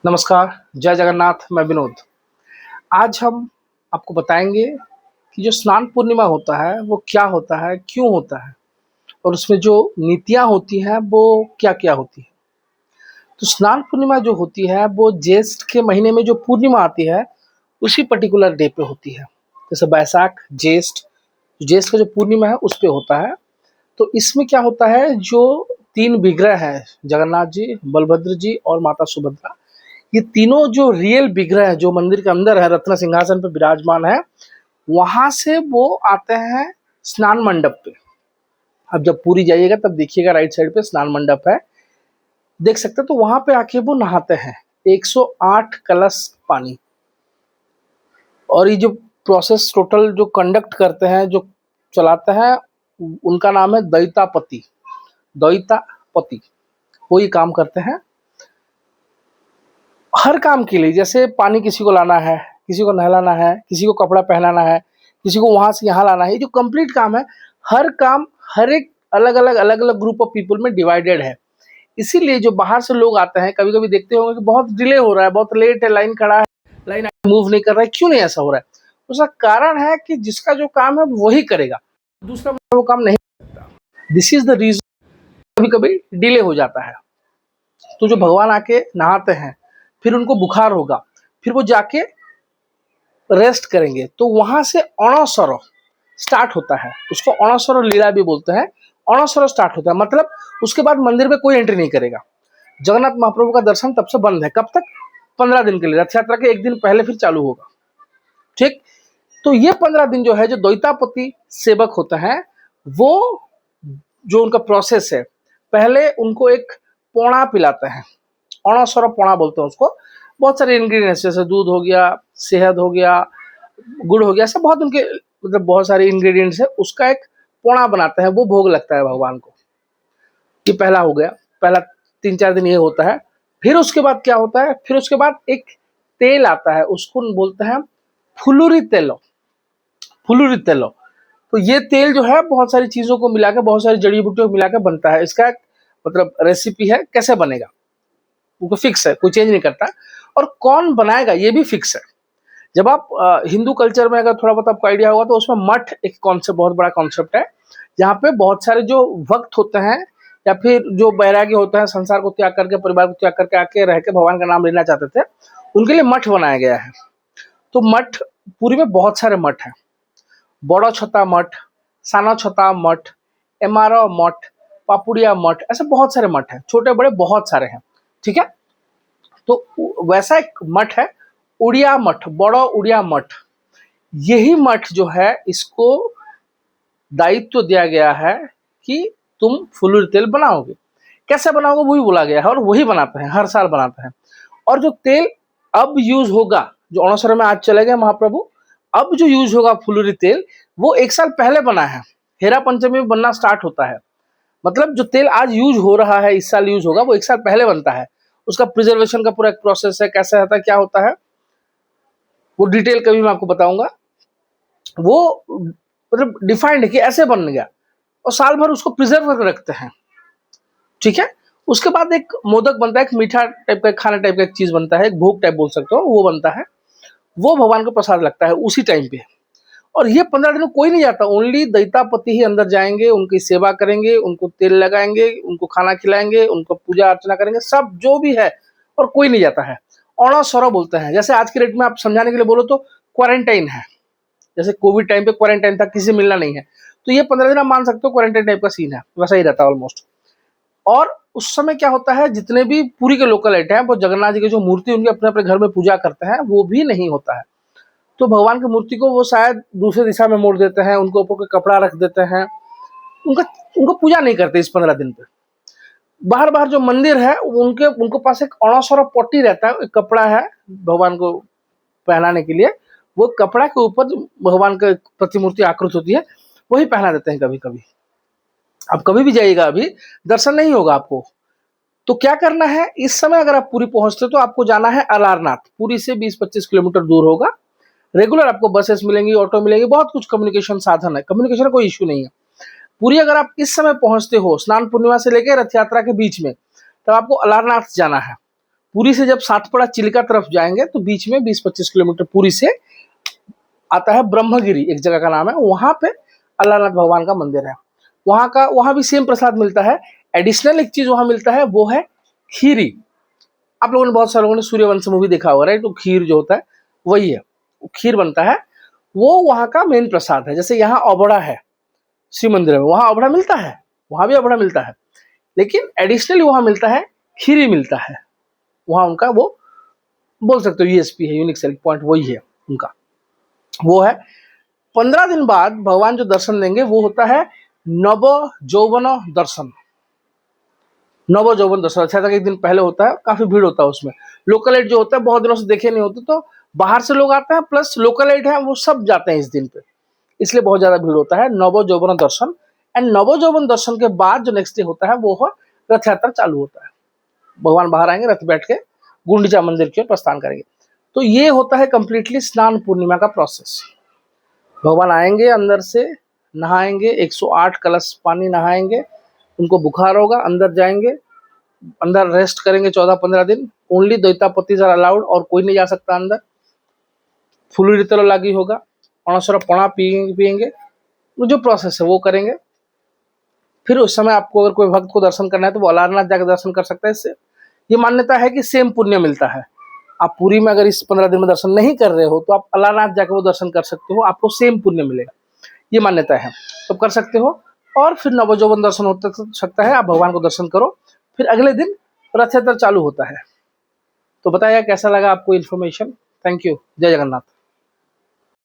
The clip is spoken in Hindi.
नमस्कार, जय जगन्नाथ। मैं विनोद। आज हम आपको बताएंगे कि जो स्नान पूर्णिमा होता है वो क्या होता है, क्यों होता है और उसमें जो नीतियाँ होती हैं वो क्या-क्या होती हैं। तो स्नान पूर्णिमा जो होती है वो ज्येष्ठ के महीने में जो पूर्णिमा आती है उसी पर्टिकुलर डे पे होती है। जैसे बैसाख, ज्येष्ठ, ज्येष्ठ का जो पूर्णिमा है उस पे होता है। तो इसमें क्या होता है, जो 3 विग्रह हैं, जगन्नाथ जी, बलभद्र जी और माता सुभद्रा, ये तीनों जो रियल विग्रह है जो मंदिर के अंदर है, रत्न सिंहासन पे विराजमान है, वहां से वो आते हैं स्नान मंडप पे। अब जब पूरी जाइएगा तब देखिएगा, राइट साइड पे स्नान मंडप है, देख सकते हैं। तो वहां पे आके वो नहाते हैं 108 कलश पानी। और ये जो प्रोसेस टोटल जो कंडक्ट करते हैं, जो चलाते हैं, उनका नाम है दैतापति। दैतापति वो ये काम करते हैं हर काम के लिए। जैसे पानी किसी को लाना है, किसी को नहलाना है, किसी को कपड़ा पहनाना है, किसी को वहां से यहाँ लाना है, ये जो कंप्लीट काम है, हर काम हर एक अलग अलग ग्रुप ऑफ पीपल में डिवाइडेड है। इसीलिए जो बाहर से लोग आते हैं, कभी कभी देखते होंगे कि बहुत डिले हो रहा है, बहुत लेट है, लाइन खड़ा है, लाइन मूव नहीं कर रहा है, क्यों नहीं ऐसा हो रहा है? उसका कारण है कि जिसका जो काम है वही करेगा, दूसरा वो काम नहीं करता। दिस इज द रीजन कभी कभी डिले हो जाता है। तो जो भगवान आके नहाते हैं, फिर उनको बुखार होगा, फिर वो जाके रेस्ट करेंगे, तो वहां से अणसर स्टार्ट होता है। उसको अणसर लीला भी बोलते हैं। अणसर स्टार्ट होता है मतलब उसके बाद मंदिर में कोई एंट्री नहीं करेगा। जगन्नाथ महाप्रभु का दर्शन तब से बंद है। कब तक? 15 दिन के लिए। रथ यात्रा के एक दिन पहले फिर चालू होगा। ठीक। तो ये 15 दिन जो है, जो द्वैतापति सेवक होते हैं, वो जो उनका प्रोसेस है, पहले उनको एक पोणा पिलाते हैं। अणसर पोणा बोलते हैं उसको। बहुत सारे इंग्रेडिएंट्स, जैसे दूध हो गया, शहद हो गया, गुड़ हो गया, सब बहुत उनके मतलब बहुत सारे इंग्रेडिएंट्स है, उसका एक पोणा बनाते हैं, वो भोग लगता है भगवान को। ये पहला हो गया। पहला 3-4 दिन ये होता है। फिर उसके बाद क्या होता है? फिर उसके बाद एक तेल आता है, उसको बोलते हैं फुलुरी तेलो। फुलुरी तेलो। तो ये तेल जो है बहुत सारी चीजों को मिला के, बहुत सारी जड़ी बूटियों को मिला के बनता है। इसका एक मतलब रेसिपी है, कैसे बनेगा वो फिक्स है, कोई चेंज नहीं करता। और कौन बनाएगा ये भी फिक्स है। जब आप हिंदू कल्चर में अगर थोड़ा बहुत आपको आइडिया होगा, तो उसमें मठ एक कॉन्सेप्ट, बहुत बड़ा कॉन्सेप्ट है, जहाँ पे बहुत सारे जो भक्त होते हैं या फिर जो बैरागी होते हैं, संसार को त्याग करके, परिवार को त्याग करके आके रह के भगवान का नाम लेना चाहते थे, उनके लिए मठ बनाया गया है। तो मठ पूरी में बहुत सारे मठ हैं। बड़ो छता मठ, साना छता मठ, एमारो मठ, पापुड़िया मठ, ऐसे बहुत सारे मठ हैं, छोटे बड़े बहुत सारे हैं। ठीक है। तो वैसा एक मठ है उड़िया मठ, बड़ो उड़िया मठ। यही मठ जो है, इसको दायित्व दिया गया है कि तुम फुलुरी तेल बनाओगे। कैसे बनाओगे वो भी बोला गया है, और वही बनाते हैं, हर साल बनाते हैं। और जो तेल अब यूज होगा, जो अणसर में आज चले गए महाप्रभु, अब जो यूज होगा फुलुरी तेल, वो 1 साल पहले बना है। हेरा पंचमी में बनना स्टार्ट होता है। मतलब जो तेल आज यूज हो रहा है, इस साल यूज होगा, वो 1 साल पहले बनता है। उसका प्रिजर्वेशन का पूरा एक प्रोसेस है, कैसे होता है, क्या होता है, वो डिटेल कभी मैं आपको बताऊंगा। वो मतलब डिफाइंड है कि ऐसे बन गया, और साल भर उसको प्रिजर्व करके रखते हैं। ठीक है। उसके बाद एक मोदक बनता है, एक मीठा टाइप का, खाना टाइप का एक चीज बनता है, एक भोग टाइप बोल सकते हो, वो बनता है। वो भगवान को प्रसाद लगता है उसी टाइम पे। और ये 15 दिन में कोई नहीं जाता, ओनली दैतापति ही अंदर जाएंगे, उनकी सेवा करेंगे, उनको तेल लगाएंगे, उनको खाना खिलाएंगे, उनको पूजा अर्चना करेंगे, सब जो भी है, और कोई नहीं जाता है। अणसर बोलते हैं। जैसे आज के डेट में आप समझाने के लिए बोलो तो क्वारंटाइन है। जैसे कोविड टाइम पे क्वारंटाइन था, किसी से मिलना नहीं है, तो ये 15 दिन आप मान सकते हो क्वारंटाइन टाइप का सीन है, वैसा ही रहता है ऑलमोस्ट। और उस समय क्या होता है, जितने भी पुरी के लोकल हैं, वो जगन्नाथ जी की जो मूर्ति उनके अपने अपने घर में पूजा करते हैं, वो भी नहीं होता है। तो भगवान की मूर्ति को वो शायद दूसरे दिशा में मोड़ देते हैं, उनको ऊपर कोई कपड़ा रख देते हैं, उनका उनको पूजा नहीं करते इस 15 दिन पे। बाहर बाहर जो मंदिर है, उनके पास एक अणसर पट्टी रहता है, एक कपड़ा है भगवान को पहनाने के लिए। वो कपड़ा के ऊपर भगवान का प्रतिमूर्ति आकृत होती है, वही पहना देते हैं कभी कभी। आप कभी भी जाइएगा, अभी दर्शन नहीं होगा आपको। तो क्या करना है, इस समय अगर आप पुरी पहुंचते तो आपको जाना है अलारनाथ। पुरी से 20-25 किलोमीटर दूर होगा। रेगुलर आपको बसेस मिलेंगी, ऑटो मिलेंगी, बहुत कुछ कम्युनिकेशन साधन है, कम्युनिकेशन का कोई इश्यू नहीं है। पुरी अगर आप इस समय पहुंचते हो, स्नान पूर्णिमा से लेकर रथ यात्रा के बीच में, तब आपको अलारनाथ जाना है। पुरी से जब सातपड़ा चिलिका तरफ जाएंगे तो बीच में 20-25 किलोमीटर पुरी से आता है ब्रह्मगिरी, एक जगह का नाम है, वहां पे अल्लाहनाथ भगवान का मंदिर है। वहां भी सेम प्रसाद मिलता है। एडिशनल एक चीज वहां मिलता है, वो है खीरी। आप लोगों ने, बहुत सारे लोगों ने सूर्यवंश मूवी देखा होगा, राइट? तो खीर जो होता है वही है, खीर बनता है, वो वहां का मेन प्रसाद है। जैसे यहाँ अबड़ा है शिव मंदिर में, वहां अबड़ा मिलता है, वहां भी अबड़ा मिलता है, लेकिन एडिशनली वहां मिलता है, खीरी मिलता है। वहां उनका वो बोल सकते हो यूएसपी है, यूनिक सेलिंग पॉइंट वही है उनका, वो है। 15 दिन बाद भगवान जो दर्शन देंगे वो होता है नव यौवन दर्शन। नव यौवन दर्शन अच्छा तक एक दिन पहले होता है, काफी भीड़ होता है उसमें। लोकलाइट जो होता है बहुत दिनों से देखे नहीं होते, तो बाहर से लोग आते हैं, प्लस लोकलाइट है वो सब जाते हैं इस दिन पे, इसलिए बहुत ज्यादा भीड़ होता है। नव यौवन दर्शन, एंड नव यौवन दर्शन के बाद जो नेक्स्ट डे होता है वो रथ यात्रा चालू होता है। भगवान बाहर आएंगे, रथ बैठ के गुंडीचा मंदिर की ओर प्रस्थान करेंगे। तो ये होता है कंप्लीटली स्नान पूर्णिमा का प्रोसेस। भगवान आएंगे, अंदर से नहाएंगे, 108 कलश पानी नहाएंगे, उनको बुखार होगा, अंदर जाएंगे, अंदर रेस्ट करेंगे 14-15 दिन। ओनली दैतापतिज आर अलाउड, और कोई नहीं जा सकता अंदर। फुलुरी तरह लागी होगा, अणसर पणा पियेंगे, जो प्रोसेस है वो करेंगे। फिर उस समय आपको अगर कोई भक्त को दर्शन करना है तो वो अलारनाथ जाकर दर्शन कर सकता है। इससे ये मान्यता है कि सेम पुण्य मिलता है। आप पुरी में अगर इस 15 दिन में दर्शन नहीं कर रहे हो तो आप अलारनाथ जाकर वो दर्शन कर सकते हो, आपको सेम पुण्य मिलेगा, ये मान्यता है, तो कर सकते हो। और फिर नवयौवन दर्शन हो सकता है, आप भगवान को दर्शन करो, फिर अगले दिन रथ यात्रा चालू होता है। तो बताइए कैसा लगा आपको इन्फॉर्मेशन। Thank you. जय जगन्नाथ।